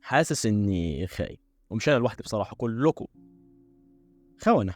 حاسس اني خايف، ومش انا لوحدي بصراحه، كلكم خونه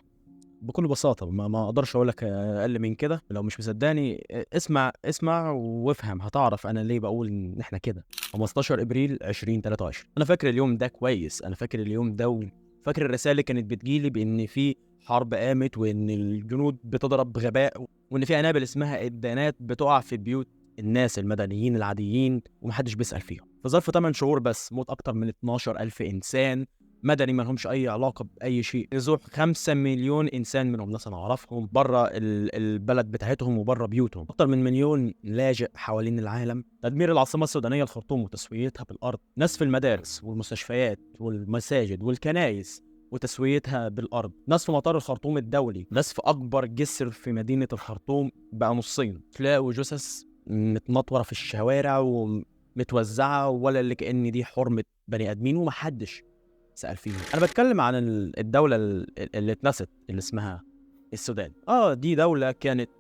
بكل بساطه. ما اقدرش اقول لك اقل من كده. لو مش مصدقني اسمع اسمع وافهم، هتعرف انا ليه بقول ان احنا كده. 15 ابريل 2023، انا فاكر اليوم ده كويس. انا فاكر اليوم ده وفاكر الرسائل اللي كانت بتجيلي بان في حرب قامت، وان الجنود بتضرب بغباء، وان في قنابل اسمها الدانات بتقع في بيوت الناس المدنيين العاديين ومحدش بيسأل فيهم. في ظرف 8 شهور بس موت اكتر من 12,000 انسان مدني ما لهمش اي علاقه باي شيء. نزوح 5 مليون انسان، منهم ناس انا اعرفهم بره البلد بتاعتهم وبره بيوتهم. اكتر من مليون لاجئ حوالين العالم. تدمير العاصمه السودانيه الخرطوم وتسويتها بالارض. ناس في المدارس والمستشفيات والمساجد والكنائس وتسويتها بالارض. ناس في مطار الخرطوم الدولي. ناس في اكبر جسر في مدينه الخرطوم بقى نصين. تلاقوا جثث متنطوره في الشوارع ومتوزعه، ولا اللي كأن دي حرمه بني ادمين، ومحدش سأل فيهم. انا بتكلم عن الدولة اللي اتنست، اللي اسمها السودان. دي دولة كانت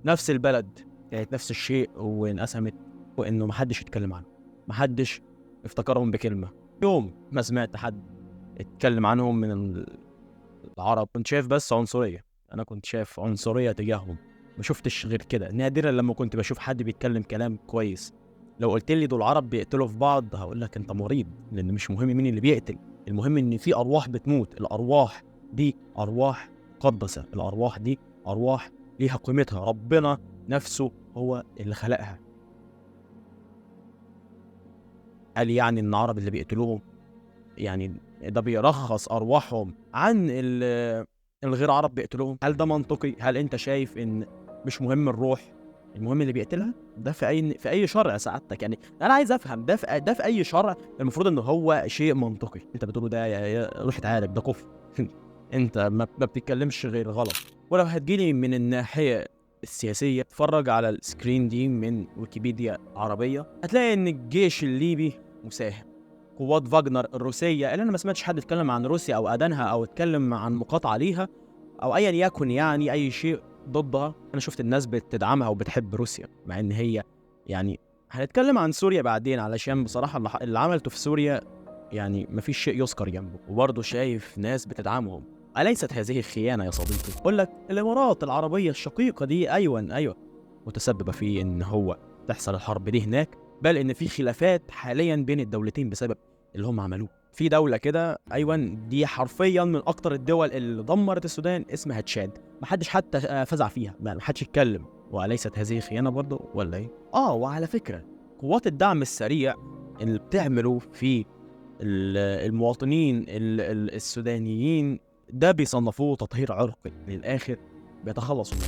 نفس البلد، كانت نفس الشيء وانقسمت، وانه محدش يتكلم عنه، محدش افتكرهم بكلمة. يوم ما سمعت حد اتكلم عنهم من العرب كنت شايف بس عنصرية. انا كنت شايف عنصرية تجاههم، ما شفتش غير كده. نادرا لما كنت بشوف حد بيتكلم كلام كويس. لو قلت لي دول عرب بيقتلوا في بعض هقول لك انت مريض، لان مش مهم مين اللي بيقتل، المهم ان في ارواح بتموت. الارواح دي ارواح مقدسه، الارواح دي ارواح ليها قيمتها، ربنا نفسه هو اللي خلقها. قال يعني ان العرب اللي بيقتلوهم يعني ده بيرخص ارواحهم عن الغير عرب بيقتلوهم؟ هل ده منطقي؟ هل انت شايف ان مش مهم الروح، المهم اللي بيقتلها؟ ده في اي شرع سعادتك؟ يعني انا عايز افهم ده في اي شرع المفروض ان هو شيء منطقي؟ انت بتقوله ده يا روح اتعالج، ده كفر. انت ما بتتكلمش غير غلط. ولو هتجيلي من الناحيه السياسيه، اتفرج على السكرين دي من ويكيبيديا عربيه، هتلاقي ان الجيش الليبي مساهم. قوات فاجنر الروسيه، اللي انا ما سمعتش حد يتكلم عن روسيا او ادانها او اتكلم عن مقاطعه ليها او ايا يكن، يعني اي شيء ضدها. انا شفت الناس بتدعمها وبتحب روسيا، مع ان هي يعني هنتكلم عن سوريا بعدين، علشان بصراحه اللي عملته في سوريا يعني مفيش شيء يذكر جنبه. وبرضه شايف ناس بتدعمهم. أليست هذه خيانة يا صديقي؟ أقول لك الإمارات العربية الشقيقة دي أيوة متسببة في إن هو تحصل الحرب دي هناك، بل إن في خلافات حاليا بين الدولتين بسبب اللي هم عملوه. في دولة كده أيوة، دي حرفيا من أكتر الدول اللي دمرت السودان، اسمها تشاد. محدش حتى فزع فيها، محدش اتكلم. وأليست هذه خيانة برضه ولا إيه؟ وعلى فكرة، قوات الدعم السريع اللي بتعمله في المواطنين السودانيين ده بيصنفوه تطهير عرقي من الاخر، بيتخلصوا منه.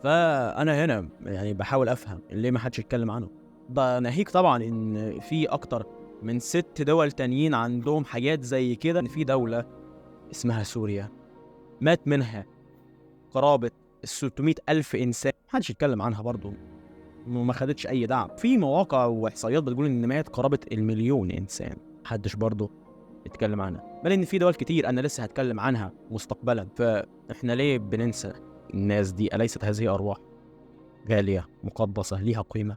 فانا هنا يعني بحاول افهم ليه ما حدش يتكلم عنه. ده ناهيك طبعا ان في اكتر من 6 دول تانيين عندهم حاجات زي كده. ان في دولة اسمها سوريا مات منها قرابة 600 ألف إنسان، محدش يتكلم عنها برضو، وما خدتش أي دعم. في مواقع وإحصائيات بتقول إن مات قرابة المليون إنسان، محدش برضو اتكلم عنها. بل ان في دول كتير انا لسه هتكلم عنها مستقبلا. فاحنا ليه بننسى الناس دي؟ اليست هذه ارواح غاليه مقدسه ليها قيمه؟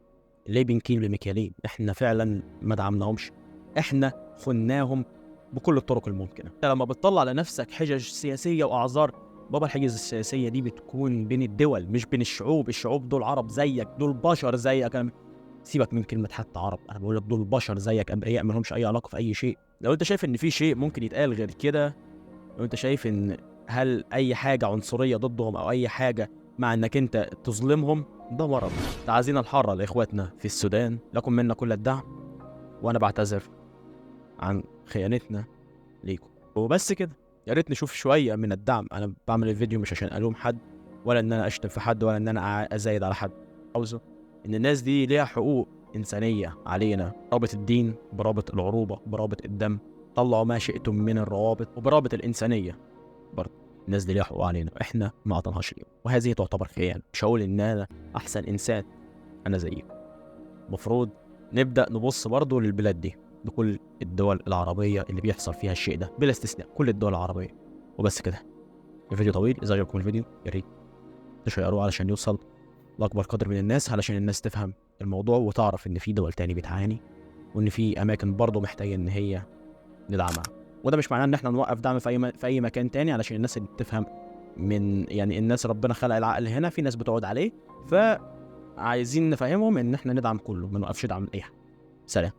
ليه بنكيل بمكيالين؟ احنا فعلا ما دعمناهمش، احنا خناهم بكل الطرق الممكنه. انت لما بتطلع لنفسك حجج سياسيه واعذار، بابا الحجج السياسيه دي بتكون بين الدول مش بين الشعوب. الشعوب دول عرب زيك، دول بشر زيك. أنا سيبك من كلمه حتى عرب، انا بقول لك دول بشر زيك، انبياء ما لهمش اي علاقه في اي شيء. لو انت شايف ان في شيء ممكن يتقال غير كده، لو انت شايف ان هل اي حاجه عنصريه ضدهم او اي حاجه مع انك انت تظلمهم، ده مرض. تعازينا الحاره لاخواتنا في السودان، لكم منا كل الدعم، وانا بعتذر عن خيانتنا ليكم. وبس كده، يا ريت نشوف شويه من الدعم. انا بعمل الفيديو مش عشان الوم حد، ولا ان انا اشتم في حد، ولا ان انا ازايد على حد. عاوزه ان الناس دي ليها حقوق انسانيه علينا، رابط الدين برابط العروبه برابط الدم، طلعوا ما شئتم من الروابط وبرابط الانسانيه برضه. الناس دي ليها حقوق علينا، احنا ما اعطيناهاش اليوم، وهذه تعتبر خيانه. مش هقول ان انا احسن انسان، انا زيكم. المفروض نبدا نبص برضه للبلاد دي، لكل الدول العربيه اللي بيحصل فيها الشيء ده بلا استثناء، كل الدول العربيه. وبس كده. الفيديو طويل، اذا عجبكم الفيديو يا ريت تشيروه علشان يوصل لاكبر قدر من الناس، علشان الناس تفهم الموضوع وتعرف ان في دول تاني بتعاني وان في اماكن برضه محتاجه ان هي ندعمها. وده مش معناه ان احنا نوقف دعم في اي مكان تاني، علشان الناس اللي تفهم من يعني الناس ربنا خلق العقل هنا في ناس بتقعد عليه، فعايزين نفهمهم ان احنا ندعم كله، ما نوقفش دعم اي حد. سلام.